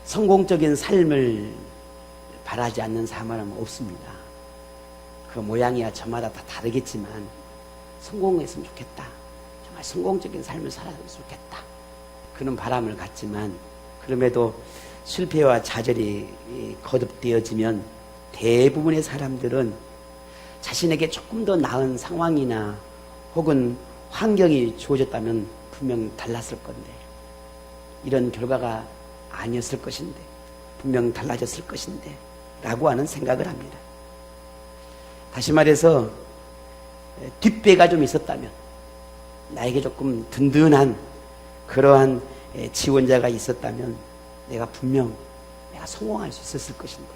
성공적인 삶을 바라지 않는 사람은 없습니다. 그 모양이야 저마다 다 다르겠지만 성공했으면 좋겠다. 정말 성공적인 삶을 살았으면 좋겠다. 그런 바람을 갖지만 그럼에도 실패와 좌절이 거듭되어지면 대부분의 사람들은 자신에게 조금 더 나은 상황이나 혹은 환경이 주어졌다면 분명 달랐을 건데 이런 결과가 아니었을 것인데 분명 달라졌을 것인데 라고 하는 생각을 합니다. 다시 말해서 뒷배가 좀 있었다면 나에게 조금 든든한 그러한 지원자가 있었다면 내가 분명 내가 성공할 수 있었을 것인데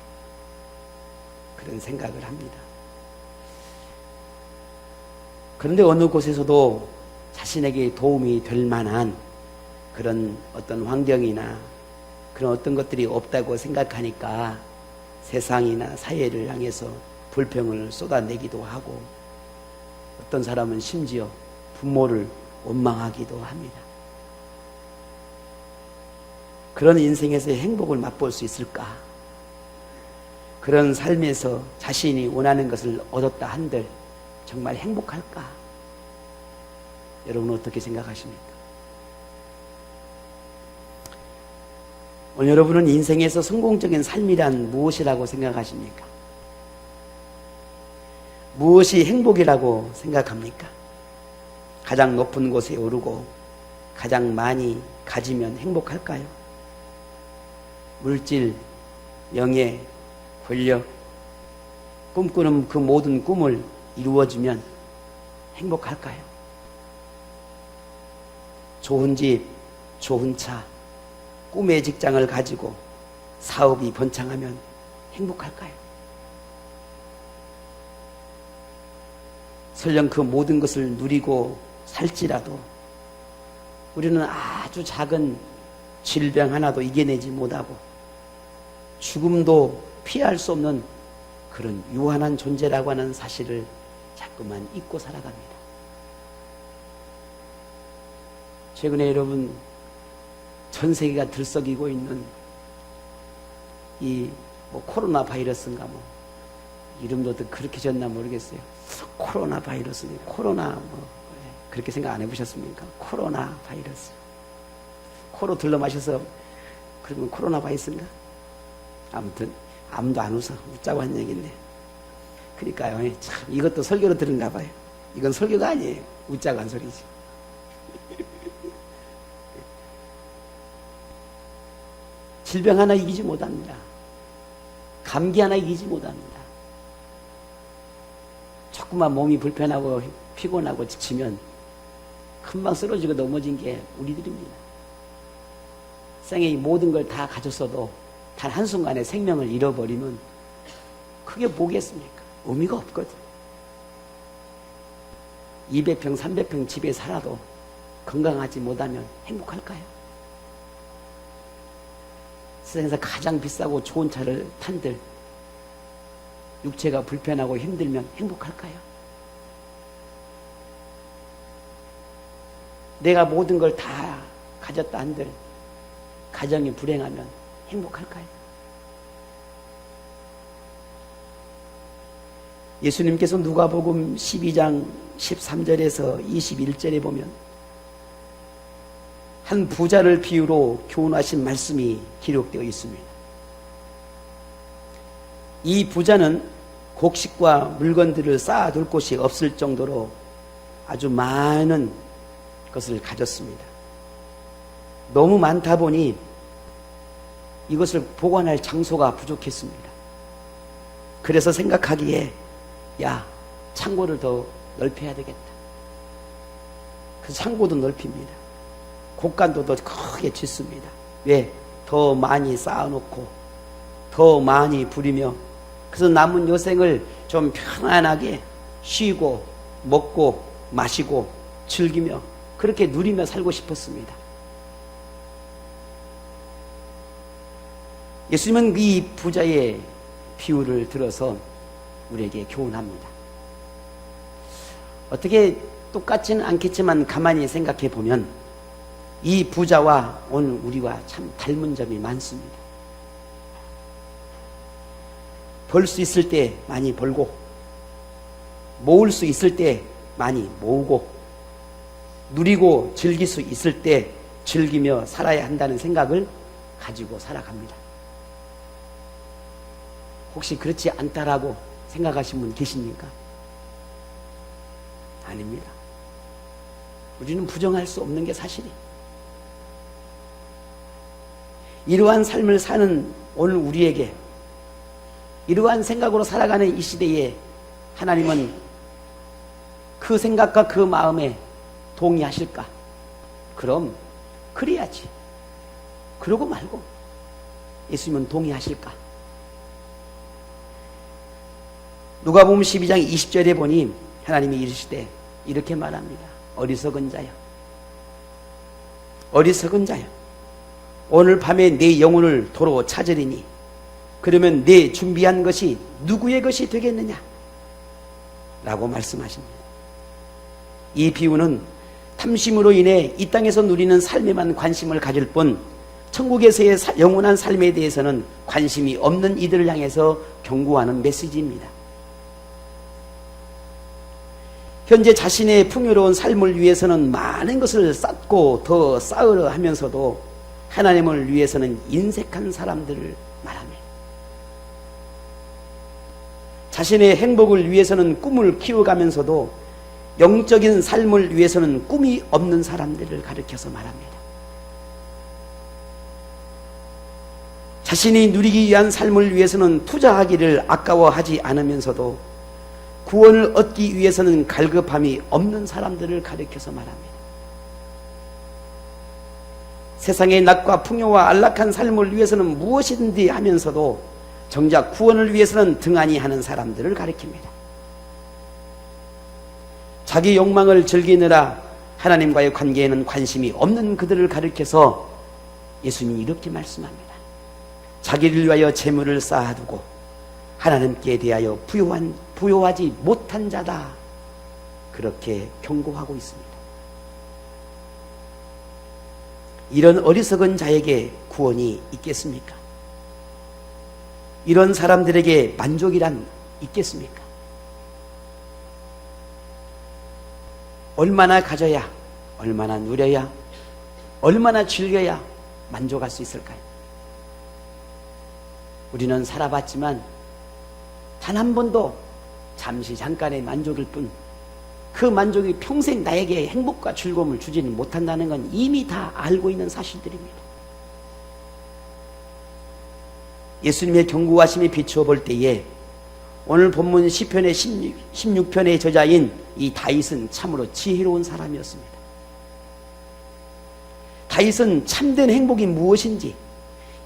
그런 생각을 합니다. 그런데 어느 곳에서도 자신에게 도움이 될 만한 그런 어떤 환경이나 그런 어떤 것들이 없다고 생각하니까 세상이나 사회를 향해서 불평을 쏟아내기도 하고 어떤 사람은 심지어 부모를 원망하기도 합니다. 그런 인생에서의 행복을 맛볼 수 있을까? 그런 삶에서 자신이 원하는 것을 얻었다 한들 정말 행복할까? 여러분은 어떻게 생각하십니까? 오늘 여러분은 인생에서 성공적인 삶이란 무엇이라고 생각하십니까? 무엇이 행복이라고 생각합니까? 가장 높은 곳에 오르고 가장 많이 가지면 행복할까요? 물질, 명예, 권력, 꿈꾸는 그 모든 꿈을 이루어지면 행복할까요? 좋은 집, 좋은 차, 꿈의 직장을 가지고 사업이 번창하면 행복할까요? 설령 그 모든 것을 누리고 살지라도 우리는 아주 작은 질병 하나도 이겨내지 못하고 죽음도 피할 수 없는 그런 유한한 존재라고 하는 사실을 자꾸만 잊고 살아갑니다. 최근에 여러분 전 세계가 들썩이고 있는 이 코로나 바이러스인가 이름도 그렇게 졌나 모르겠어요. 코로나 바이러스, 코로나 그렇게 생각 안 해보셨습니까? 코로나 바이러스. 코로 들러 마셔서 그러면 코로나 바이러스인가? 아무튼 아무도 안 웃어. 웃자고 한 얘기인데. 그러니까요. 참 이것도 설교로 들은가 봐요. 이건 설교가 아니에요. 웃자고 한 소리지. 질병 하나 이기지 못합니다. 감기 하나 이기지 못합니다. 조금만 몸이 불편하고 피곤하고 지치면 금방 쓰러지고 넘어진 게 우리들입니다. 생애 모든 걸 다 가졌어도 단 한순간에 생명을 잃어버리면 그게 뭐겠습니까? 의미가 없거든. 200평, 300평 집에 살아도 건강하지 못하면 행복할까요? 세상에서 가장 비싸고 좋은 차를 탄들 육체가 불편하고 힘들면 행복할까요? 내가 모든 걸 다 가졌다 한들 가정이 불행하면 행복할까요? 예수님께서 누가복음 12장 13절에서 21절에 보면 한 부자를 비유로 교훈하신 말씀이 기록되어 있습니다. 이 부자는 곡식과 물건들을 쌓아둘 곳이 없을 정도로 아주 많은 것을 가졌습니다. 너무 많다 보니 이것을 보관할 장소가 부족했습니다. 그래서 생각하기에 야, 창고를 더 넓혀야 되겠다. 그 창고도 넓힙니다. 곡간도 더 크게 짓습니다. 왜? 더 많이 쌓아놓고 더 많이 부리며 그래서 남은 여생을 좀 편안하게 쉬고 먹고 마시고 즐기며 그렇게 누리며 살고 싶었습니다. 예수님은 이 부자의 비유를 들어서 우리에게 교훈합니다. 어떻게 똑같지는 않겠지만 가만히 생각해 보면 이 부자와 오늘 우리와 참 닮은 점이 많습니다. 벌 수 있을 때 많이 벌고, 모을 수 있을 때 많이 모으고, 누리고 즐길 수 있을 때 즐기며 살아야 한다는 생각을 가지고 살아갑니다. 혹시 그렇지 않다라고 생각하신 분 계십니까? 아닙니다. 우리는 부정할 수 없는 게 사실이에요. 이러한 삶을 사는 오늘 우리에게, 이러한 생각으로 살아가는 이 시대에 하나님은 그 생각과 그 마음에 동의하실까? 그럼 그래야지. 그러고 말고 예수님은 동의하실까? 누가복음 12장 20절에 보니 하나님이 이르시되 이렇게 말합니다. 어리석은 자여, 어리석은 자여, 오늘 밤에 내 영혼을 도로 찾으리니 그러면 내 준비한 것이 누구의 것이 되겠느냐? 라고 말씀하십니다. 이 비유는 탐심으로 인해 이 땅에서 누리는 삶에만 관심을 가질 뿐 천국에서의 영원한 삶에 대해서는 관심이 없는 이들을 향해서 경고하는 메시지입니다. 현재 자신의 풍요로운 삶을 위해서는 많은 것을 쌓고 더 쌓으려 하면서도 하나님을 위해서는 인색한 사람들을 말합니다. 자신의 행복을 위해서는 꿈을 키워가면서도 영적인 삶을 위해서는 꿈이 없는 사람들을 가리켜서 말합니다. 자신이 누리기 위한 삶을 위해서는 투자하기를 아까워하지 않으면서도 구원을 얻기 위해서는 갈급함이 없는 사람들을 가리켜서 말합니다. 세상의 낙과 풍요와 안락한 삶을 위해서는 무엇이든지 하면서도 정작 구원을 위해서는 등한히 하는 사람들을 가리킵니다. 자기 욕망을 즐기느라 하나님과의 관계에는 관심이 없는 그들을 가리켜서 예수님이 이렇게 말씀합니다. 자기를 위하여 재물을 쌓아두고 하나님께 대하여 부요하지 못한 자다. 그렇게 경고하고 있습니다. 이런 어리석은 자에게 구원이 있겠습니까? 이런 사람들에게 만족이란 있겠습니까? 얼마나 가져야, 얼마나 누려야, 얼마나 즐겨야 만족할 수 있을까요? 우리는 살아봤지만 단 한 번도 잠시 잠깐의 만족일 뿐 그 만족이 평생 나에게 행복과 즐거움을 주지는 못한다는 건 이미 다 알고 있는 사실들입니다. 예수님의 경고하심에 비추어 볼 때에 오늘 본문 시편의 16편의 저자인 이 다윗은 참으로 지혜로운 사람이었습니다. 다윗은 참된 행복이 무엇인지,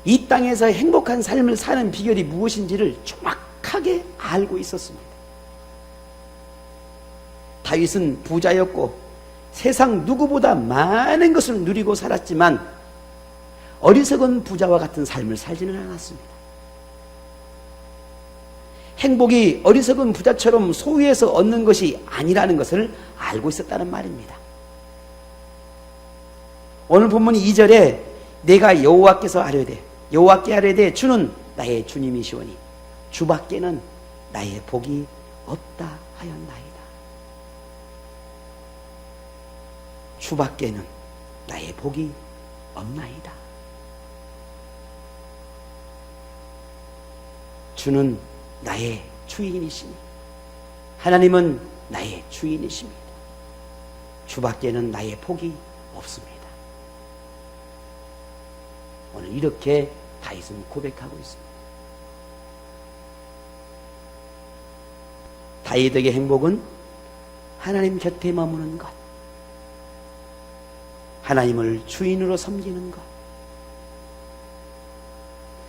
이 땅에서 행복한 삶을 사는 비결이 무엇인지를 정확하게 알고 있었습니다. 다윗은 부자였고 세상 누구보다 많은 것을 누리고 살았지만 어리석은 부자와 같은 삶을 살지는 않았습니다. 행복이 어리석은 부자처럼 소유해서 얻는 것이 아니라는 것을 알고 있었다는 말입니다. 오늘 본문 2절에 내가 여호와께 아뢰되 주는 나의 주님이시오니 주밖에는 나의 복이 없다 하였나이다. 주밖에는 나의 복이 없나이다. 주는 나의 주인이시니 하나님은 나의 주인이십니다. 주밖에는 나의 복이 없습니다. 오늘 이렇게 다윗은 고백하고 있습니다. 다윗에게 행복은 하나님 곁에 머무는 것, 하나님을 주인으로 섬기는 것,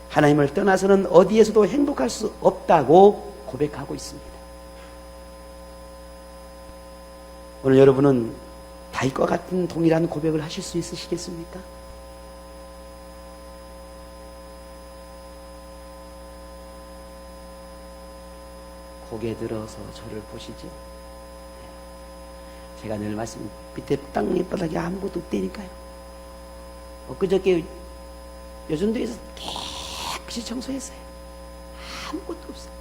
하나님을 떠나서는 어디에서도 행복할 수 없다고 고백하고 있습니다. 오늘 여러분은 다윗과 같은 동일한 고백을 하실 수 있으시겠습니까? 고개 들어서 저를 보시죠. 제가 늘 말씀, 밑에 땅바닥에 아무것도 없다니까요. 엊그저께 요즘도에서 깨끗이 청소했어요. 아무것도 없어요.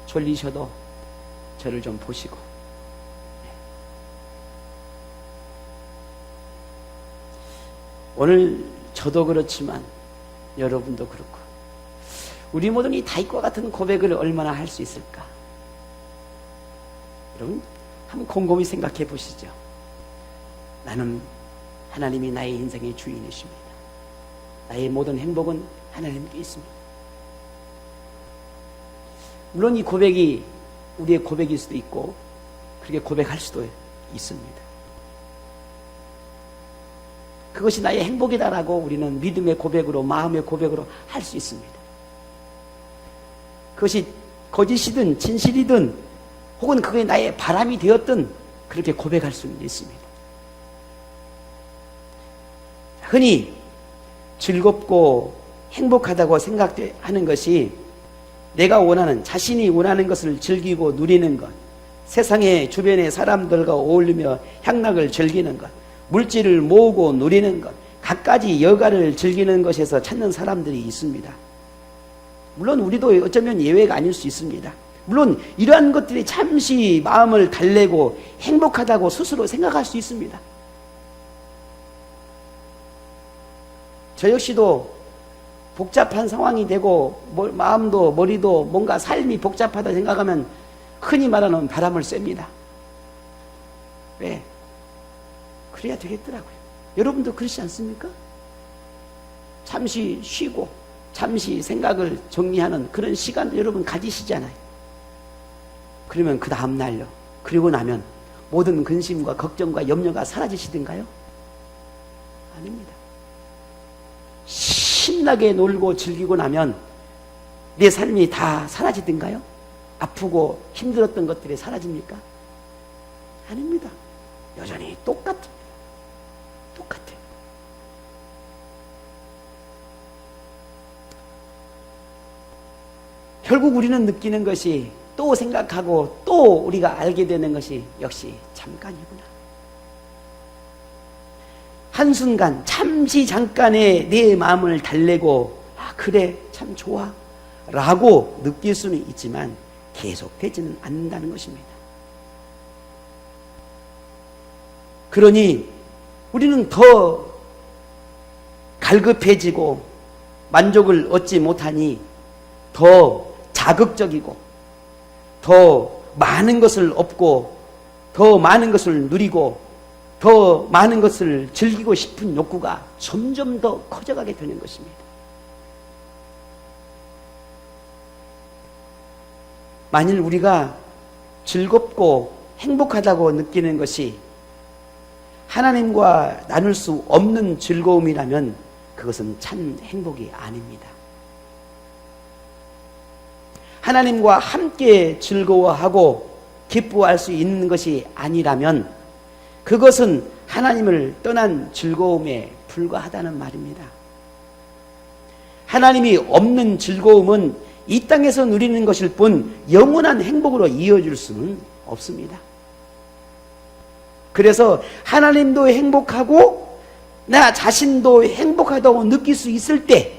졸리셔도 저를 좀 보시고, 오늘 저도 그렇지만 여러분도 그렇고 우리 모두는 이 다윗과 같은 고백을 얼마나 할 수 있을까? 여러분 한번 곰곰이 생각해 보시죠. 나는 하나님이 나의 인생의 주인이십니다. 나의 모든 행복은 하나님께 있습니다. 물론 이 고백이 우리의 고백일 수도 있고 그렇게 고백할 수도 있습니다. 그것이 나의 행복이다라고 우리는 믿음의 고백으로, 마음의 고백으로 할 수 있습니다. 그것이 거짓이든 진실이든 혹은 그게 나의 바람이 되었든 그렇게 고백할 수는 있습니다. 흔히 즐겁고 행복하다고 생각하는 것이 내가 원하는, 자신이 원하는 것을 즐기고 누리는 것, 세상의 주변의 사람들과 어울리며 향락을 즐기는 것, 물질을 모으고 누리는 것, 갖가지 여가를 즐기는 것에서 찾는 사람들이 있습니다. 물론 우리도 어쩌면 예외가 아닐 수 있습니다. 물론 이러한 것들이 잠시 마음을 달래고 행복하다고 스스로 생각할 수 있습니다. 저 역시도 복잡한 상황이 되고 마음도 머리도 뭔가 삶이 복잡하다 생각하면 흔히 말하는 바람을 쐭니다. 왜? 그래야 되겠더라고요. 여러분도 그렇지 않습니까? 잠시 쉬고 잠시 생각을 정리하는 그런 시간도 여러분 가지시잖아요. 그러면 그 다음 날요, 그리고 나면 모든 근심과 걱정과 염려가 사라지시던가요? 아닙니다. 신나게 놀고 즐기고 나면 내 삶이 다 사라지던가요? 아프고 힘들었던 것들이 사라집니까? 아닙니다. 여전히 똑같아요. 결국 우리는 느끼는 것이, 또 생각하고 또 우리가 알게 되는 것이 역시 잠깐이구나. 한순간 잠시 잠깐의 내 마음을 달래고 그래 참 좋아 라고 느낄 수는 있지만 계속되지는 않는다는 것입니다. 그러니 우리는 더 갈급해지고 만족을 얻지 못하니 더 자극적이고 더 많은 것을 얻고 더 많은 것을 누리고 더 많은 것을 즐기고 싶은 욕구가 점점 더 커져가게 되는 것입니다. 만일 우리가 즐겁고 행복하다고 느끼는 것이 하나님과 나눌 수 없는 즐거움이라면 그것은 참 행복이 아닙니다. 하나님과 함께 즐거워하고 기뻐할 수 있는 것이 아니라면 그것은 하나님을 떠난 즐거움에 불과하다는 말입니다. 하나님이 없는 즐거움은 이 땅에서 누리는 것일 뿐 영원한 행복으로 이어질 수는 없습니다. 그래서 하나님도 행복하고 나 자신도 행복하다고 느낄 수 있을 때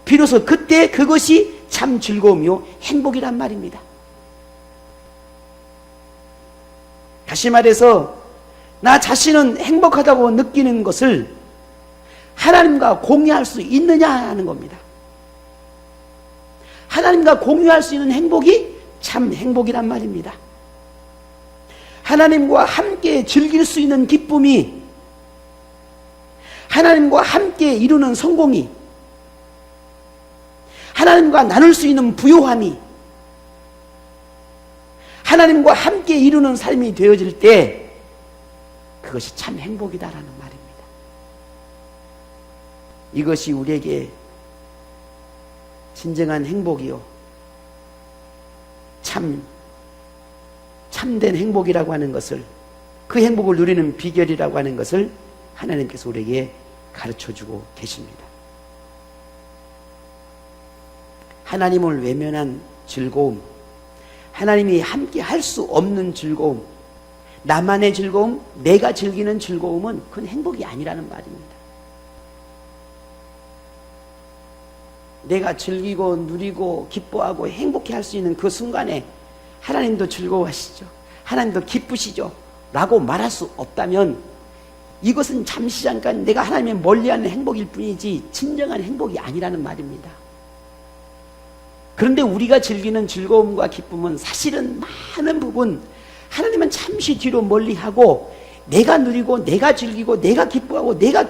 비로소 그때 그것이 참 즐거움이요 행복이란 말입니다. 다시 말해서 나 자신은 행복하다고 느끼는 것을 하나님과 공유할 수 있느냐 하는 겁니다. 하나님과 공유할 수 있는 행복이 참 행복이란 말입니다. 하나님과 함께 즐길 수 있는 기쁨이, 하나님과 함께 이루는 성공이, 하나님과 나눌 수 있는 부요함이, 하나님과 함께 이루는 삶이 되어질 때 그것이 참 행복이다라는 말입니다. 이것이 우리에게 진정한 행복이요 참된 행복이라고 하는 것을, 그 행복을 누리는 비결이라고 하는 것을 하나님께서 우리에게 가르쳐주고 계십니다. 하나님을 외면한 즐거움, 하나님이 함께 할 수 없는 즐거움, 나만의 즐거움, 내가 즐기는 즐거움은 그건 행복이 아니라는 말입니다. 내가 즐기고 누리고 기뻐하고 행복해 할 수 있는 그 순간에 하나님도 즐거워하시죠. 하나님도 기쁘시죠. 라고 말할 수 없다면 이것은 잠시 잠깐 내가 하나님의 멀리하는 행복일 뿐이지 진정한 행복이 아니라는 말입니다. 그런데 우리가 즐기는 즐거움과 기쁨은 사실은 많은 부분 하나님은 잠시 뒤로 멀리하고 내가 누리고 내가 즐기고 내가 기뻐하고 내가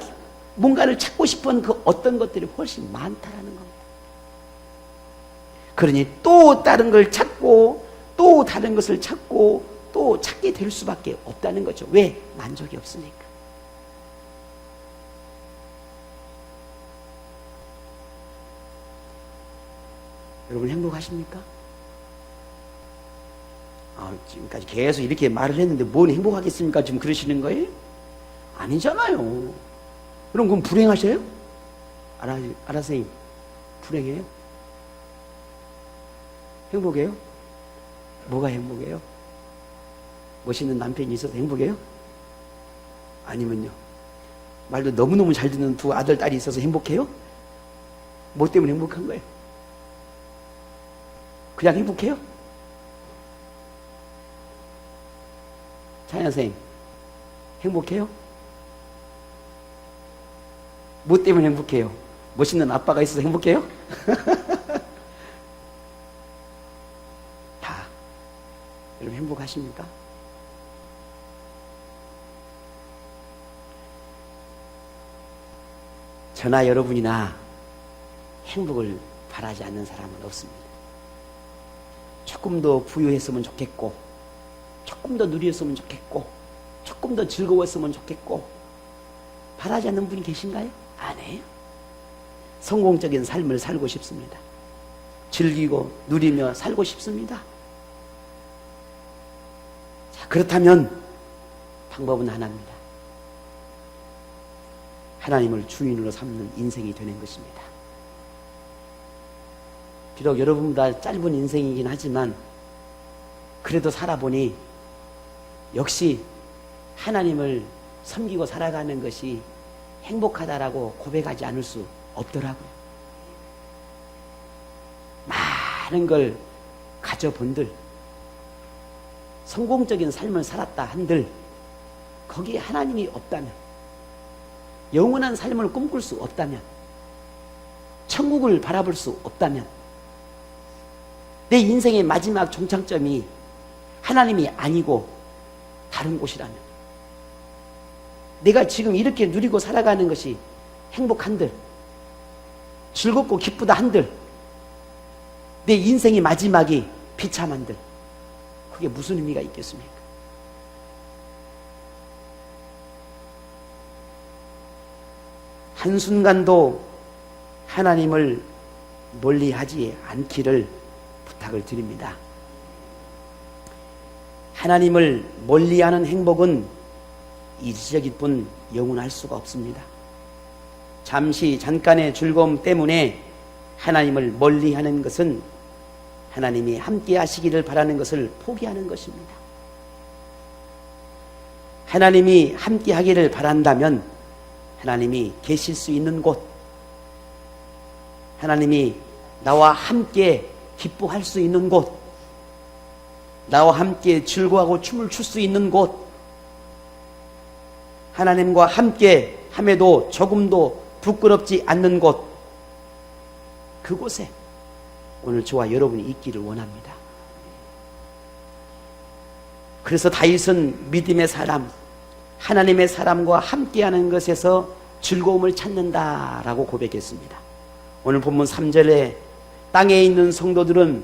뭔가를 찾고 싶은 그 어떤 것들이 훨씬 많다라는 겁니다. 그러니 또 다른 걸 찾고 또 다른 것을 찾고 또 찾게 될 수밖에 없다는 거죠. 왜? 만족이 없으니까. 여러분 행복하십니까? 지금까지 계속 이렇게 말을 했는데 뭔 행복하겠습니까? 지금 그러시는 거예요? 아니잖아요. 그럼 그건 불행하셔요? 알아서 불행해요? 행복해요? 뭐가 행복해요? 멋있는 남편이 있어서 행복해요? 아니면요? 말도 너무너무 잘 듣는 두 아들, 딸이 있어서 행복해요? 뭐 때문에 행복한 거예요? 그냥 행복해요? 차이나 선생님, 행복해요? 뭐 때문에 행복해요? 멋있는 아빠가 있어서 행복해요? 다. 여러분 행복하십니까? 저나 여러분이나 행복을 바라지 않는 사람은 없습니다. 조금 더 부유했으면 좋겠고, 조금 더 누렸으면 좋겠고, 조금 더 즐거웠으면 좋겠고, 바라지 않는 분이 계신가요? 아니에요. 성공적인 삶을 살고 싶습니다. 즐기고 누리며 살고 싶습니다. 자, 그렇다면 방법은 하나입니다. 하나님을 주인으로 삼는 인생이 되는 것입니다. 비록 여러분보다 짧은 인생이긴 하지만 그래도 살아보니 역시 하나님을 섬기고 살아가는 것이 행복하다라고 고백하지 않을 수 없더라고요. 많은 걸 가져본들, 성공적인 삶을 살았다 한들 거기에 하나님이 없다면, 영원한 삶을 꿈꿀 수 없다면, 천국을 바라볼 수 없다면, 내 인생의 마지막 종착점이 하나님이 아니고 다른 곳이라면, 내가 지금 이렇게 누리고 살아가는 것이 행복한들, 즐겁고 기쁘다 한들, 내 인생의 마지막이 비참한들, 그게 무슨 의미가 있겠습니까? 한순간도 하나님을 멀리하지 않기를 부탁을 드립니다. 하나님을 멀리하는 행복은 일시적일 뿐 영원할 수가 없습니다. 잠시 잠깐의 즐거움 때문에 하나님을 멀리하는 것은 하나님이 함께 하시기를 바라는 것을 포기하는 것입니다. 하나님이 함께 하기를 바란다면 하나님이 계실 수 있는 곳, 하나님이 나와 함께 기뻐할 수 있는 곳, 나와 함께 즐거워하고 춤을 출 수 있는 곳, 하나님과 함께 함에도 조금도 부끄럽지 않는 곳, 그곳에 오늘 저와 여러분이 있기를 원합니다. 그래서 다윗은 믿음의 사람, 하나님의 사람과 함께하는 것에서 즐거움을 찾는다라고 고백했습니다. 오늘 본문 3절에 땅에 있는 성도들은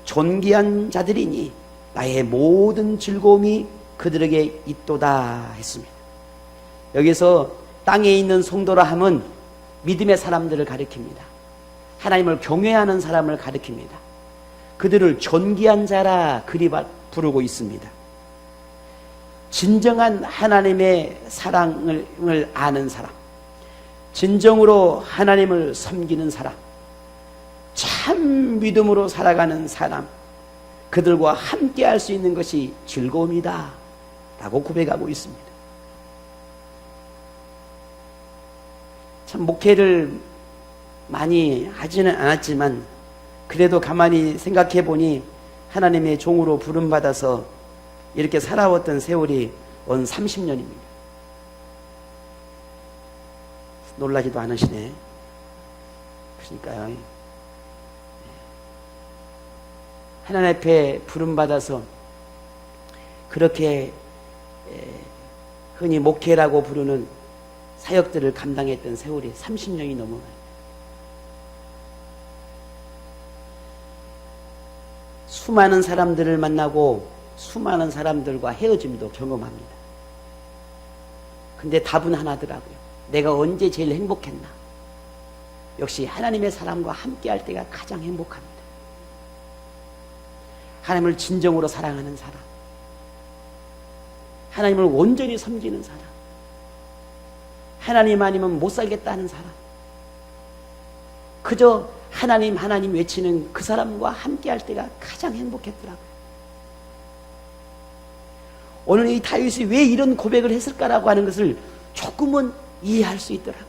존귀한 자들이니 나의 모든 즐거움이 그들에게 있도다 했습니다. 여기서 땅에 있는 성도라 함은 믿음의 사람들을 가리킵니다. 하나님을 경외하는 사람을 가리킵니다. 그들을 존귀한 자라 그리 부르고 있습니다. 진정한 하나님의 사랑을 아는 사람, 진정으로 하나님을 섬기는 사람, 참 믿음으로 살아가는 사람, 그들과 함께 할 수 있는 것이 즐거움이다 라고 고백하고 있습니다. 참 목회를 많이 하지는 않았지만 그래도 가만히 생각해 보니 하나님의 종으로 부름받아서 이렇게 살아왔던 세월이 온 30년입니다. 놀라지도 않으시네. 그러니까요. 하나님 앞에 부름받아서 그렇게 흔히 목회라고 부르는 사역들을 감당했던 세월이 30년이 넘어가요. 수많은 사람들을 만나고 수많은 사람들과 헤어짐도 경험합니다. 근데 답은 하나더라고요. 내가 언제 제일 행복했나? 역시 하나님의 사람과 함께할 때가 가장 행복합니다. 하나님을 진정으로 사랑하는 사람, 하나님을 온전히 섬기는 사람, 하나님 아니면 못 살겠다는 사람, 그저 하나님 하나님 외치는 그 사람과 함께할 때가 가장 행복했더라고요. 오늘 이 다윗이 왜 이런 고백을 했을까라고 하는 것을 조금은 이해할 수 있더라고요.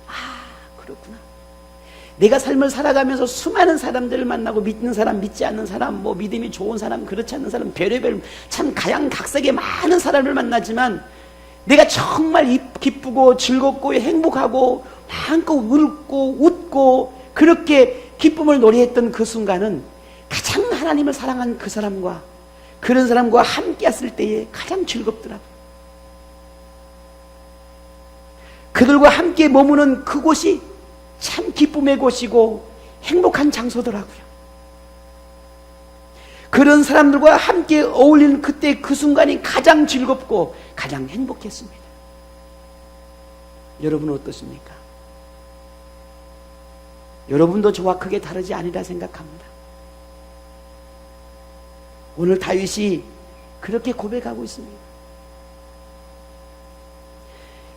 아, 그렇구나. 내가 삶을 살아가면서 수많은 사람들을 만나고 믿는 사람, 믿지 않는 사람, 뭐 믿음이 좋은 사람, 그렇지 않는 사람, 별의별 참 가양각색의 많은 사람을 만나지만 내가 정말 기쁘고 즐겁고 행복하고 마음껏 울고 웃고 그렇게 기쁨을 노래했던 그 순간은 가장 하나님을 사랑한 그 사람과 그런 사람과 함께 했을 때에 가장 즐겁더라고요. 그들과 함께 머무는 그곳이 참 기쁨의 곳이고 행복한 장소더라고요. 그런 사람들과 함께 어울리는 그때 그 순간이 가장 즐겁고 가장 행복했습니다. 여러분은 어떻습니까? 여러분도 저와 크게 다르지 아니라 생각합니다. 오늘 다윗이 그렇게 고백하고 있습니다.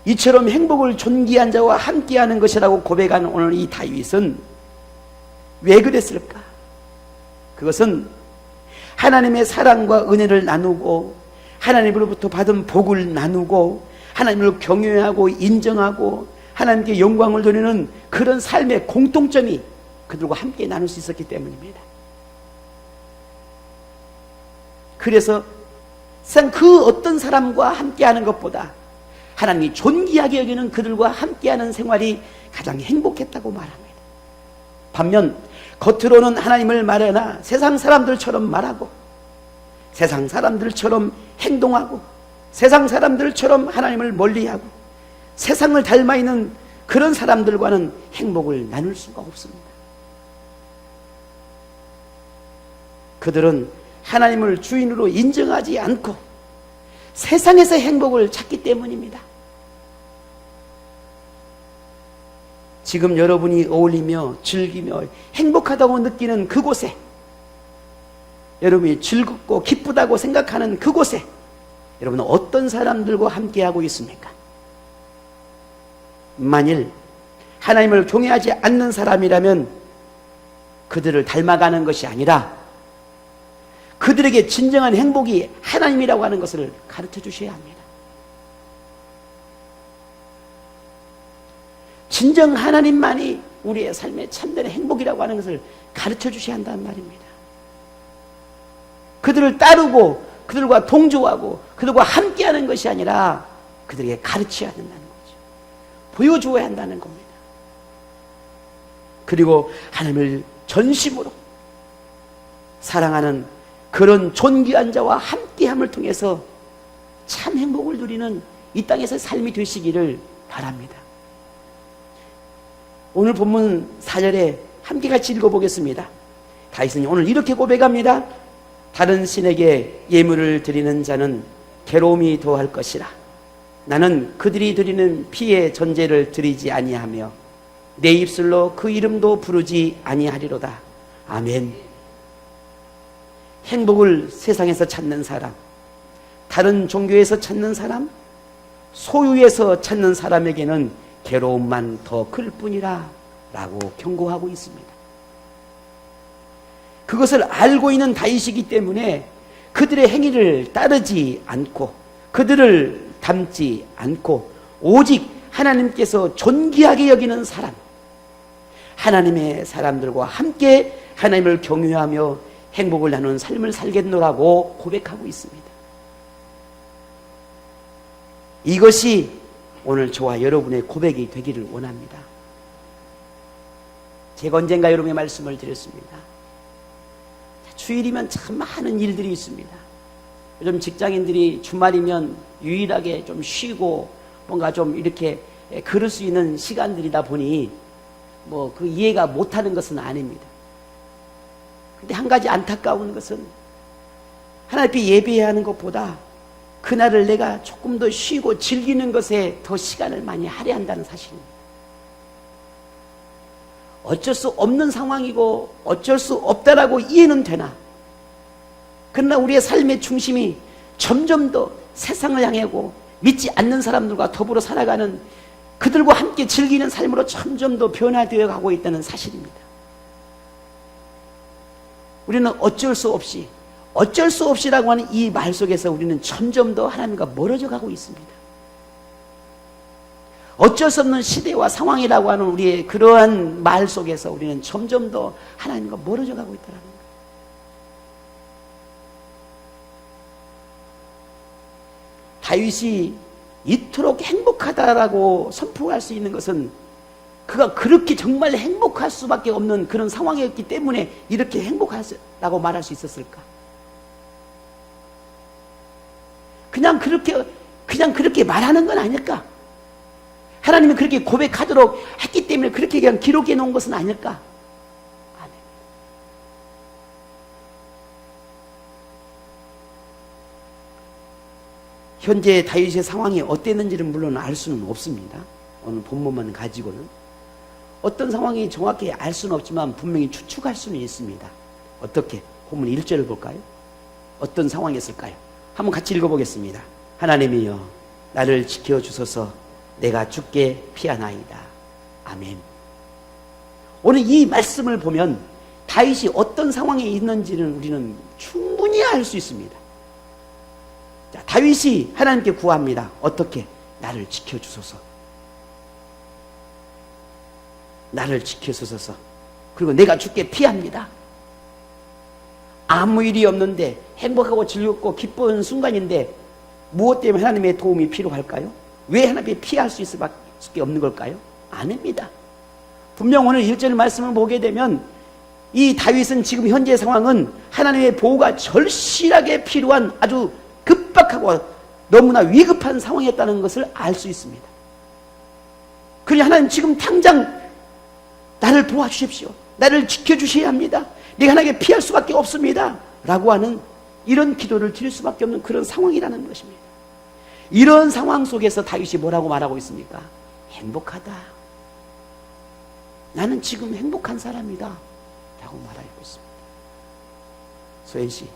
이처럼 행복을 존귀한 자와 함께하는 것이라고 고백하는 오늘 이 다윗은 왜 그랬을까? 그것은 하나님의 사랑과 은혜를 나누고 하나님으로부터 받은 복을 나누고 하나님을 경외하고 인정하고 하나님께 영광을 돌리는 그런 삶의 공통점이 그들과 함께 나눌 수 있었기 때문입니다. 그래서 세상 그 어떤 사람과 함께하는 것보다 하나님이 존귀하게 여기는 그들과 함께하는 생활이 가장 행복했다고 말합니다. 반면 겉으로는 하나님을 말하나 세상 사람들처럼 말하고 세상 사람들처럼 행동하고 세상 사람들처럼 하나님을 멀리하고 세상을 닮아 있는 그런 사람들과는 행복을 나눌 수가 없습니다. 그들은 하나님을 주인으로 인정하지 않고 세상에서 행복을 찾기 때문입니다. 지금 여러분이 어울리며 즐기며 행복하다고 느끼는 그곳에, 여러분이 즐겁고 기쁘다고 생각하는 그곳에 여러분은 어떤 사람들과 함께하고 있습니까? 만일 하나님을 경외하지 않는 사람이라면 그들을 닮아가는 것이 아니라 그들에게 진정한 행복이 하나님이라고 하는 것을 가르쳐 주셔야 합니다. 진정 하나님만이 우리의 삶의 참된 행복이라고 하는 것을 가르쳐 주셔야 한다는 말입니다. 그들을 따르고 그들과 동조하고 그들과 함께하는 것이 아니라 그들에게 가르쳐야 된다는 거죠. 보여주어야 한다는 겁니다. 그리고 하나님을 전심으로 사랑하는 그런 존귀한 자와 함께함을 통해서 참 행복을 누리는 이 땅에서 삶이 되시기를 바랍니다. 오늘 본문 4절에 함께 같이 읽어보겠습니다. 다윗은 오늘 이렇게 고백합니다. 다른 신에게 예물을 드리는 자는 괴로움이 더할 것이라. 나는 그들이 드리는 피의 전제를 드리지 아니하며 내 입술로 그 이름도 부르지 아니하리로다. 아멘. 행복을 세상에서 찾는 사람, 다른 종교에서 찾는 사람, 소유에서 찾는 사람에게는 괴로움만 더 클 뿐이라 라고 경고하고 있습니다. 그것을 알고 있는 다윗이기 때문에 그들의 행위를 따르지 않고 그들을 닮지 않고 오직 하나님께서 존귀하게 여기는 사람, 하나님의 사람들과 함께 하나님을 경외하며 행복을 나누는 삶을 살겠노라고 고백하고 있습니다. 이것이 오늘 저와 여러분의 고백이 되기를 원합니다. 제가 언젠가 여러분의 말씀을 드렸습니다. 주일이면 참 많은 일들이 있습니다. 요즘 직장인들이 주말이면 유일하게 좀 쉬고 뭔가 좀 이렇게 그럴 수 있는 시간들이다 보니 뭐 그 이해가 못하는 것은 아닙니다. 근데 한 가지 안타까운 것은 하나님 앞에 예배해야 하는 것보다 그날을 내가 조금 더 쉬고 즐기는 것에 더 시간을 많이 할애한다는 사실입니다. 어쩔 수 없는 상황이고 어쩔 수 없다라고 이해는 되나, 그러나 우리의 삶의 중심이 점점 더 세상을 향하고 믿지 않는 사람들과 더불어 살아가는 그들과 함께 즐기는 삶으로 점점 더 변화되어 가고 있다는 사실입니다. 우리는 어쩔 수 없이라고 하는 이 말 속에서 우리는 점점 더 하나님과 멀어져 가고 있습니다. 어쩔 수 없는 시대와 상황이라고 하는 우리의 그러한 말 속에서 우리는 점점 더 하나님과 멀어져 가고 있다는 거예요. 다윗이 이토록 행복하다라고 선포할 수 있는 것은 그가 그렇게 정말 행복할 수밖에 없는 그런 상황이었기 때문에 이렇게 행복하다고 말할 수 있었을까? 그냥 그렇게 말하는 건 아닐까? 하나님이 그렇게 고백하도록 했기 때문에 그렇게 그냥 기록해 놓은 것은 아닐까? 아멘. 현재 다윗의 상황이 어땠는지는 물론 알 수는 없습니다. 오늘 본문만 가지고는 어떤 상황이 정확히 알 수는 없지만 분명히 추측할 수는 있습니다. 어떻게? 본문 1절을 볼까요? 어떤 상황이었을까요? 한번 같이 읽어보겠습니다. 하나님이여 나를 지켜주소서, 내가 죽게 피하나이다. 아멘. 오늘 이 말씀을 보면 다윗이 어떤 상황에 있는지는 우리는 충분히 알 수 있습니다. 자, 다윗이 하나님께 구합니다. 어떻게? 나를 지켜주소서. 나를 지켜주소서. 그리고 내가 죽게 피합니다. 아무 일이 없는데 행복하고 즐겁고 기쁜 순간인데 무엇 때문에 하나님의 도움이 필요할까요? 왜 하나님께 피할 수 있을 수밖에 없는 걸까요? 아닙니다. 분명 오늘 1절 말씀을 보게 되면 이 다윗은 지금 현재 상황은 하나님의 보호가 절실하게 필요한 아주 급박하고 너무나 위급한 상황이었다는 것을 알 수 있습니다. 그러니 하나님 지금 당장 나를 도와주십시오. 나를 지켜주셔야 합니다. 내가 하나님께 피할 수밖에 없습니다. 라고 하는 이런 기도를 드릴 수밖에 없는 그런 상황이라는 것입니다. 이런 상황 속에서 다윗이 뭐라고 말하고 있습니까? 행복하다. 나는 지금 행복한 사람이다. 라고 말하고 있습니다. 소연씨,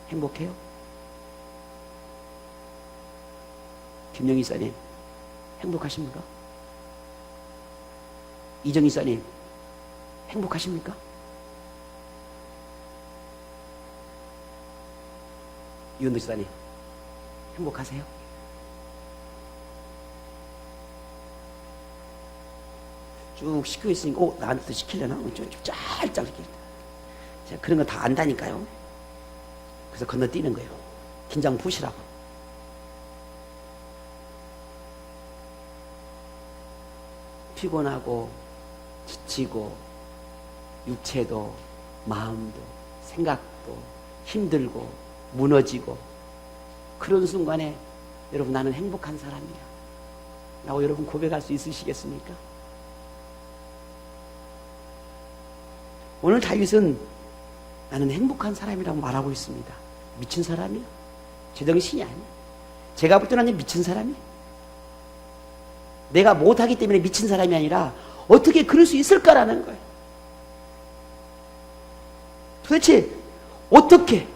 행복해요? 김영희 사님, 행복하십니까? 이정희 사님, 행복하십니까? 이은도 지사님, 행복하세요? 쭉 시키고 있으니까 나한테 시키려나? 좀 짤짤 이렇게. 제가 그런 거 다 안다니까요. 그래서 건너뛰는 거예요. 긴장 푸시라고. 피곤하고 지치고 육체도 마음도 생각도 힘들고 무너지고 그런 순간에 여러분 나는 행복한 사람이야 라고 여러분 고백할 수 있으시겠습니까? 오늘 다윗은 나는 행복한 사람이라고 말하고 있습니다. 미친 사람이야? 제정신이 아니야. 제가 볼 때는 미친 사람이야. 내가 못하기 때문에 미친 사람이 아니라 어떻게 그럴 수 있을까라는 거예요. 도대체 어떻게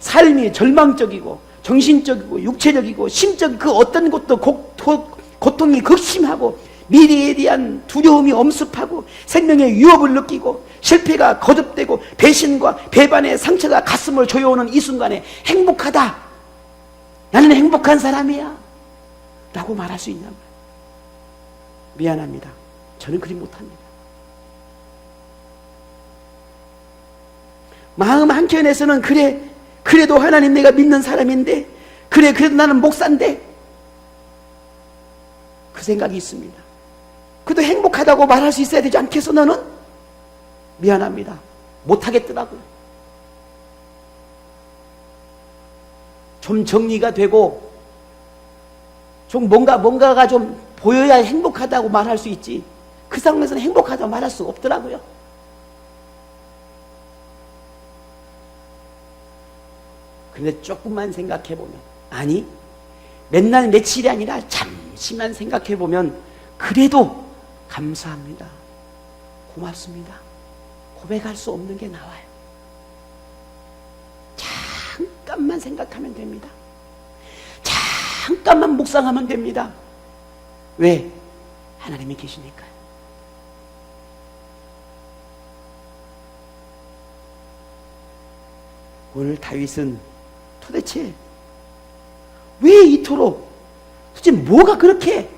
삶이 절망적이고 정신적이고 육체적이고 심적 그 어떤 것도 고통이 극심하고 미래에 대한 두려움이 엄습하고 생명의 위협을 느끼고 실패가 거듭되고 배신과 배반의 상처가 가슴을 조여오는 이 순간에 행복하다. 나는 행복한 사람이야. 라고 말할 수 있냐고요. 미안합니다. 저는 그리 못합니다. 마음 한켠에서는 그래도 하나님 내가 믿는 사람인데, 그래도 나는 목사인데, 그 생각이 있습니다. 그래도 행복하다고 말할 수 있어야 되지 않겠어 너는? 미안합니다. 못하겠더라고요. 좀 정리가 되고 좀 뭔가가 좀 보여야 행복하다고 말할 수 있지, 그 상황에서는 행복하다고 말할 수 없더라고요. 그런데 조금만 생각해보면, 아니 맨날 며칠이 아니라 잠시만 생각해보면 그래도 감사합니다, 고맙습니다, 고백할 수 없는 게 나와요. 잠깐만 생각하면 됩니다. 잠깐만 묵상하면 됩니다. 왜? 하나님이 계시니까요. 오늘 다윗은 도대체 왜 이토록, 도대체 뭐가 그렇게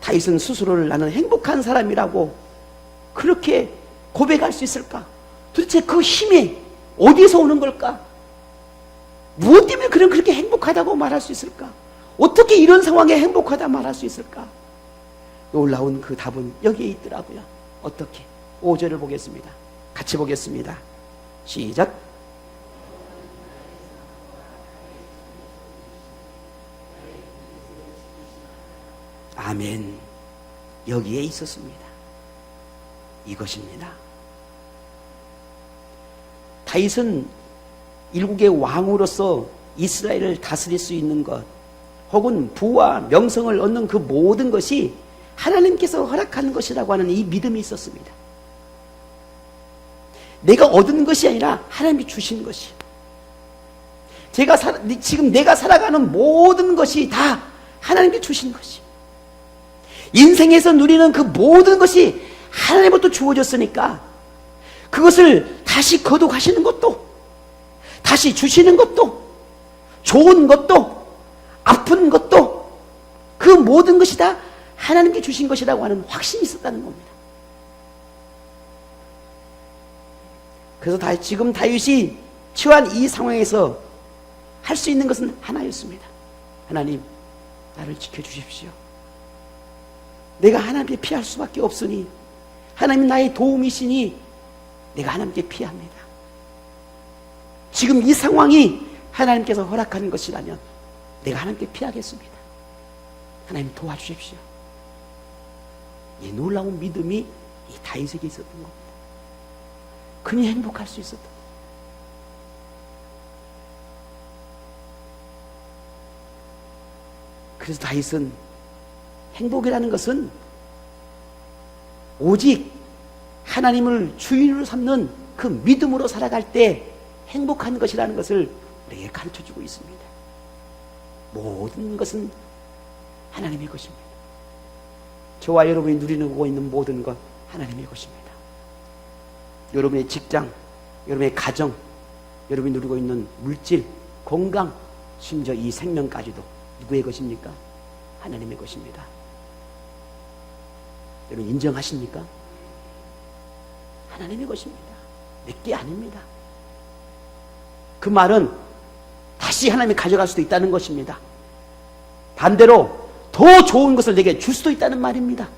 다윗은 스스로를 나는 행복한 사람이라고 그렇게 고백할 수 있을까? 도대체 그 힘이 어디서 오는 걸까? 무엇 때문에 그렇게 행복하다고 말할 수 있을까? 어떻게 이런 상황에 행복하다 말할 수 있을까? 놀라운 그 답은 여기에 있더라고요. 어떻게? 5절을 보겠습니다. 같이 보겠습니다. 시작. 아멘. 여기에 있었습니다. 이것입니다. 다윗은 일국의 왕으로서 이스라엘을 다스릴 수 있는 것, 혹은 부와 명성을 얻는 그 모든 것이 하나님께서 허락하는 것이라고 하는 이 믿음이 있었습니다. 내가 얻은 것이 아니라 하나님이 주신 것이, 지금 내가 살아가는 모든 것이 다 하나님께 주신 것이, 인생에서 누리는 그 모든 것이 하나님부터 주어졌으니까 그것을 다시 거둬가시는 것도, 다시 주시는 것도, 좋은 것도, 아픈 것도, 그 모든 것이 다 하나님께 주신 것이라고 하는 확신이 있었다는 겁니다. 그래서 지금 다윗이 처한 이 상황에서 할 수 있는 것은 하나였습니다. 하나님, 나를 지켜주십시오. 내가 하나님께 피할 수밖에 없으니, 하나님 나의 도움이시니 내가 하나님께 피합니다. 지금 이 상황이 하나님께서 허락하는 것이라면 내가 하나님께 피하겠습니다. 하나님 도와주십시오. 이 놀라운 믿음이 이 다윗에게 있었던 겁니다. 그니 행복할 수 있었던 겁니다. 그래서 다윗은 행복이라는 것은 오직 하나님을 주인으로 삼는 그 믿음으로 살아갈 때 행복한 것이라는 것을 우리에게 가르쳐주고 있습니다. 모든 것은 하나님의 것입니다. 저와 여러분이 누리고 있는 모든 것 하나님의 것입니다. 여러분의 직장, 여러분의 가정, 여러분이 누리고 있는 물질, 건강, 심지어 이 생명까지도 누구의 것입니까? 하나님의 것입니다. 여러분 인정하십니까? 하나님의 것입니다. 내 게 아닙니다. 그 말은 다시 하나님이 가져갈 수도 있다는 것입니다. 반대로 더 좋은 것을 내게 줄 수도 있다는 말입니다.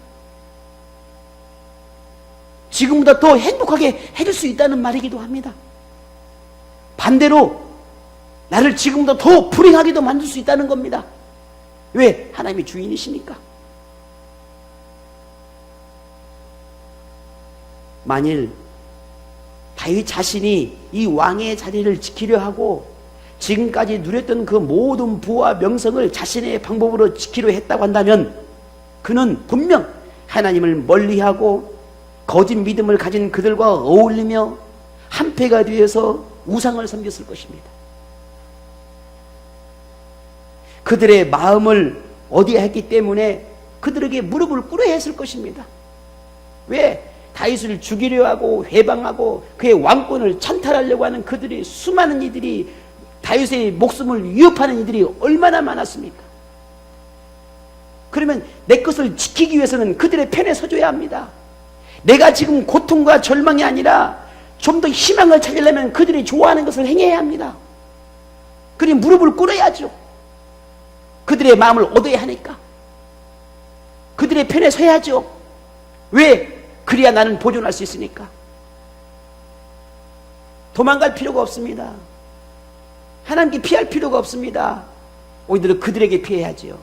지금보다 더 행복하게 해줄 수 있다는 말이기도 합니다. 반대로 나를 지금보다 더 불행하게도 만들 수 있다는 겁니다. 왜? 하나님이 주인이시니까. 만일 다윗 자신이 이 왕의 자리를 지키려 하고 지금까지 누렸던 그 모든 부와 명성을 자신의 방법으로 지키려 했다고 한다면 그는 분명 하나님을 멀리하고 거짓 믿음을 가진 그들과 어울리며 한패가 되어서 우상을 섬겼을 것입니다. 그들의 마음을 어디했기 때문에 그들에게 무릎을 꿇어야 했을 것입니다. 왜? 다윗을 죽이려 하고 회방하고 그의 왕권을 찬탈하려고 하는 그들이, 수많은 이들이, 다윗의 목숨을 위협하는 이들이 얼마나 많았습니까? 그러면 내 것을 지키기 위해서는 그들의 편에 서줘야 합니다. 내가 지금 고통과 절망이 아니라 좀 더 희망을 찾으려면 그들이 좋아하는 것을 행해야 합니다. 그들이 무릎을 꿇어야죠. 그들의 마음을 얻어야 하니까. 그들의 편에 서야죠. 왜? 그래야 나는 보존할 수 있으니까. 도망갈 필요가 없습니다. 하나님께 피할 필요가 없습니다. 오히려 그들에게 피해야지요.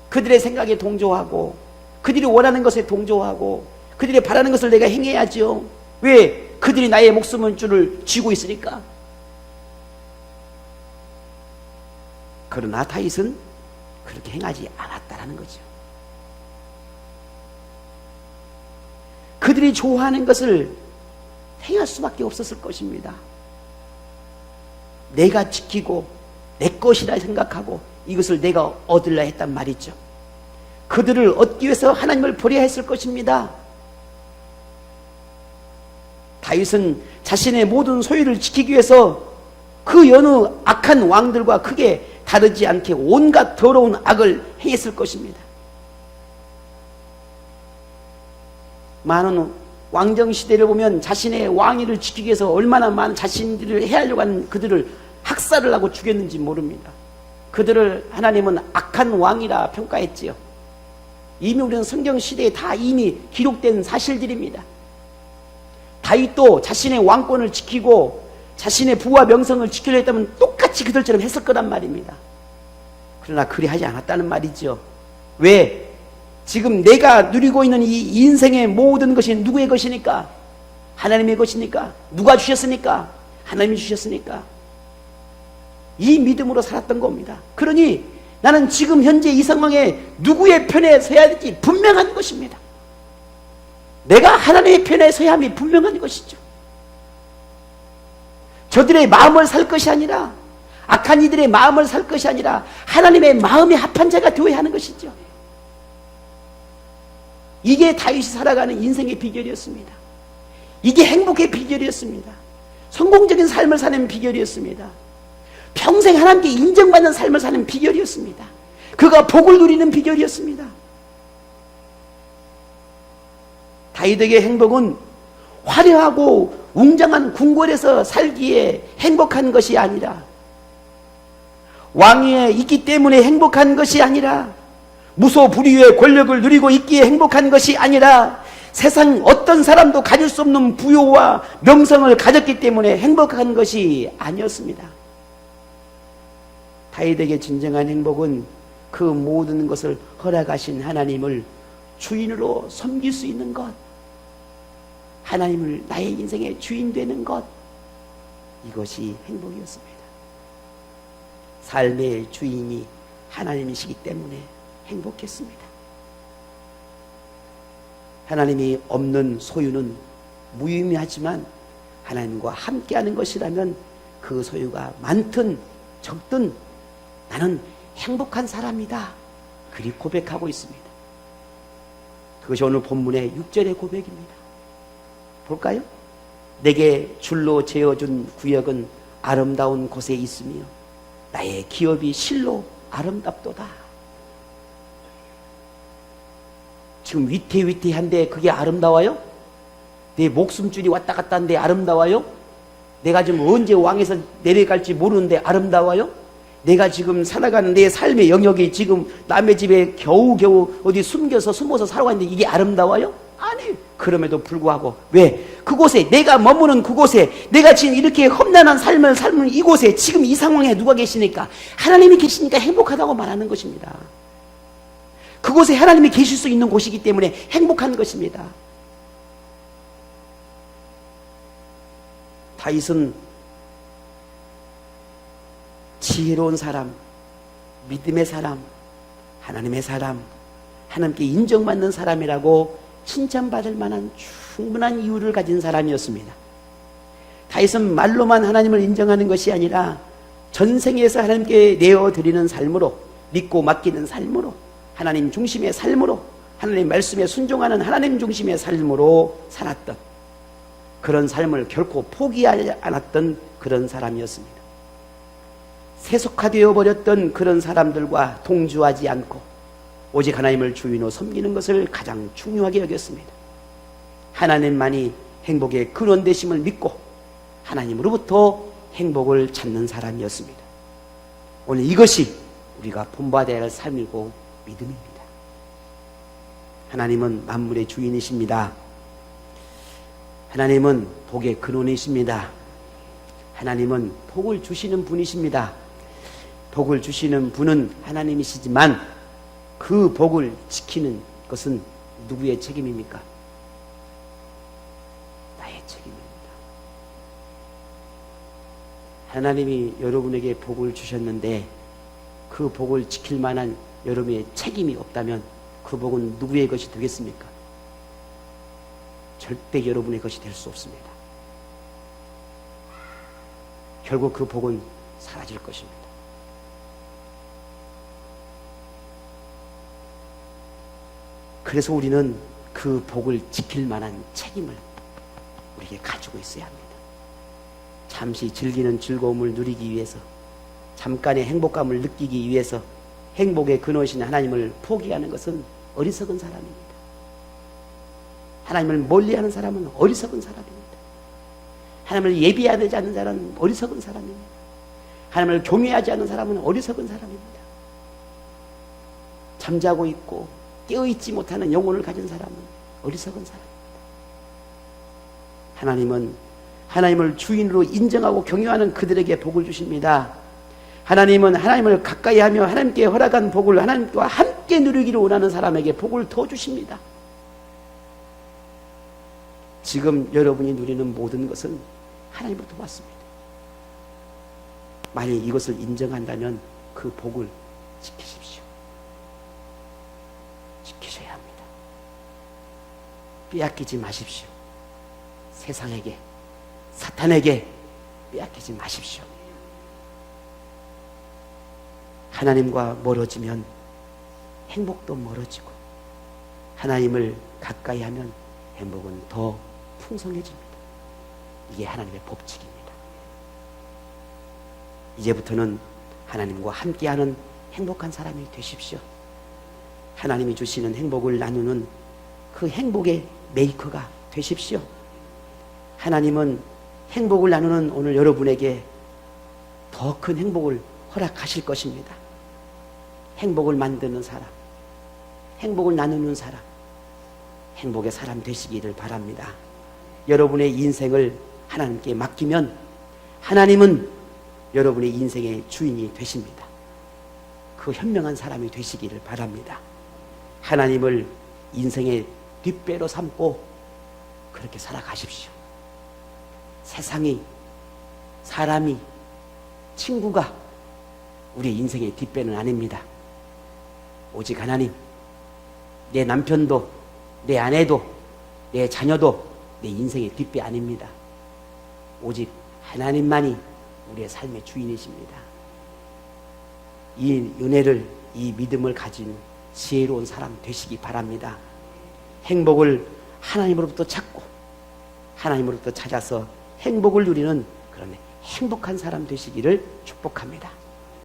그들의 생각에 동조하고, 그들이 원하는 것에 동조하고, 그들이 바라는 것을 내가 행해야지요. 왜? 그들이 나의 목숨은 줄을 쥐고 있으니까. 그러나 다윗은 그렇게 행하지 않았다라는 거죠. 그들이 좋아하는 것을 행할 수밖에 없었을 것입니다. 내가 지키고 내 것이라 생각하고 이것을 내가 얻으려 했단 말이죠. 그들을 얻기 위해서 하나님을 버려야 했을 것입니다. 다윗은 자신의 모든 소유를 지키기 위해서 그 여느 악한 왕들과 크게 다르지 않게 온갖 더러운 악을 행했을 것입니다. 많은 왕정시대를 보면 자신의 왕위를 지키기 위해서 얼마나 많은 자신들을 해하려고 하는 그들을 학살을 하고 죽였는지 모릅니다. 그들을 하나님은 악한 왕이라 평가했지요. 이미 우리는 성경시대에 다 이미 기록된 사실들입니다. 다윗도 자신의 왕권을 지키고 자신의 부와 명성을 지키려 했다면 똑같이 그들처럼 했을 거란 말입니다. 그러나 그리 하지 않았다는 말이죠. 왜? 지금 내가 누리고 있는 이 인생의 모든 것이 누구의 것이니까? 하나님의 것이니까. 누가 주셨으니까? 하나님이 주셨으니까. 이 믿음으로 살았던 겁니다. 그러니 나는 지금 현재 이 상황에 누구의 편에 서야 될지 분명한 것입니다. 내가 하나님의 편에 서야 함이 분명한 것이죠. 저들의 마음을 살 것이 아니라, 악한 이들의 마음을 살 것이 아니라 하나님의 마음에 합한 자가 되어야 하는 것이죠. 이게 다윗이 살아가는 인생의 비결이었습니다. 이게 행복의 비결이었습니다. 성공적인 삶을 사는 비결이었습니다. 평생 하나님께 인정받는 삶을 사는 비결이었습니다. 그가 복을 누리는 비결이었습니다. 다윗에게 행복은 화려하고 웅장한 궁궐에서 살기에 행복한 것이 아니라, 왕위에 있기 때문에 행복한 것이 아니라, 무소불위의 권력을 누리고 있기에 행복한 것이 아니라, 세상 어떤 사람도 가질 수 없는 부요와 명성을 가졌기 때문에 행복한 것이 아니었습니다. 다윗에게 진정한 행복은 그 모든 것을 허락하신 하나님을 주인으로 섬길 수 있는 것, 하나님을 나의 인생의 주인 되는 것, 이것이 행복이었습니다. 삶의 주인이 하나님이시기 때문에 행복했습니다. 하나님이 없는 소유는 무의미하지만 하나님과 함께하는 것이라면 그 소유가 많든 적든 나는 행복한 사람이다, 그리 고백하고 있습니다. 그것이 오늘 본문의 6절의 고백입니다. 볼까요? 내게 줄로 재어준 구역은 아름다운 곳에 있으며 나의 기업이 실로 아름답도다. 지금 위태위태한데 그게 아름다워요? 내 목숨줄이 왔다 갔다 하는데 아름다워요? 내가 지금 언제 왕에서 내려갈지 모르는데 아름다워요? 내가 지금 살아가는 내 삶의 영역이 지금 남의 집에 겨우겨우 어디 숨어서 살아가는데 이게 아름다워요? 아니, 그럼에도 불구하고 왜? 그곳에, 내가 머무는 그곳에, 내가 지금 이렇게 험난한 삶을 살는 이곳에, 지금 이 상황에 누가 계시니까? 하나님이 계시니까 행복하다고 말하는 것입니다. 그곳에 하나님이 계실 수 있는 곳이기 때문에 행복한 것입니다. 다윗은 지혜로운 사람, 믿음의 사람, 하나님의 사람, 하나님께 인정받는 사람이라고 칭찬받을 만한 충분한 이유를 가진 사람이었습니다. 다윗은 말로만 하나님을 인정하는 것이 아니라 전생에서 하나님께 내어드리는 삶으로, 믿고 맡기는 삶으로, 하나님 중심의 삶으로, 하나님 말씀에 순종하는 하나님 중심의 삶으로 살았던, 그런 삶을 결코 포기하지 않았던 그런 사람이었습니다. 세속화되어 버렸던 그런 사람들과 동조하지 않고 오직 하나님을 주인으로 섬기는 것을 가장 중요하게 여겼습니다. 하나님만이 행복의 근원 되심을 믿고 하나님으로부터 행복을 찾는 사람이었습니다. 오늘 이것이 우리가 본받아야 할 삶이고 믿음입니다. 하나님은 만물의 주인이십니다. 하나님은 복의 근원이십니다. 하나님은 복을 주시는 분이십니다. 복을 주시는 분은 하나님이시지만 그 복을 지키는 것은 누구의 책임입니까? 나의 책임입니다. 하나님이 여러분에게 복을 주셨는데 그 복을 지킬 만한 여러분의 책임이 없다면 그 복은 누구의 것이 되겠습니까? 절대 여러분의 것이 될 수 없습니다. 결국 그 복은 사라질 것입니다. 그래서 우리는 그 복을 지킬 만한 책임을 우리에게 가지고 있어야 합니다. 잠시 즐기는 즐거움을 누리기 위해서, 잠깐의 행복감을 느끼기 위해서 행복의 근원이신 하나님을 포기하는 것은 어리석은 사람입니다. 하나님을 멀리하는 사람은 어리석은 사람입니다. 하나님을 예비하지 않는 사람은 어리석은 사람입니다. 하나님을 경외하지 않는 사람은 어리석은 사람입니다. 잠자고 있고 깨어있지 못하는 영혼을 가진 사람은 어리석은 사람입니다. 하나님은 하나님을 주인으로 인정하고 경외하는 그들에게 복을 주십니다. 하나님은 하나님을 가까이 하며 하나님께 허락한 복을 하나님과 함께 누리기를 원하는 사람에게 복을 더 주십니다. 지금 여러분이 누리는 모든 것은 하나님부터 왔습니다. 만약 이것을 인정한다면 그 복을 지키십시오. 지키셔야 합니다. 빼앗기지 마십시오. 세상에게, 사탄에게 빼앗기지 마십시오. 하나님과 멀어지면 행복도 멀어지고 하나님을 가까이 하면 행복은 더 풍성해집니다. 이게 하나님의 법칙입니다. 이제부터는 하나님과 함께하는 행복한 사람이 되십시오. 하나님이 주시는 행복을 나누는 그 행복의 메이커가 되십시오. 하나님은 행복을 나누는 오늘 여러분에게 더 큰 행복을 허락하실 것입니다. 행복을 만드는 사람, 행복을 나누는 사람, 행복의 사람 되시기를 바랍니다. 여러분의 인생을 하나님께 맡기면 하나님은 여러분의 인생의 주인이 되십니다. 그 현명한 사람이 되시기를 바랍니다. 하나님을 인생의 뒷배로 삼고 그렇게 살아가십시오. 세상이, 사람이, 친구가 우리의 인생의 뒷배는 아닙니다. 오직 하나님, 내 남편도, 내 아내도, 내 자녀도 내 인생의 뒷배 아닙니다. 오직 하나님만이 우리의 삶의 주인이십니다. 이 은혜를, 이 믿음을 가진 지혜로운 사람 되시기 바랍니다. 행복을 하나님으로부터 찾고 하나님으로부터 찾아서 행복을 누리는 그런 행복한 사람 되시기를 축복합니다.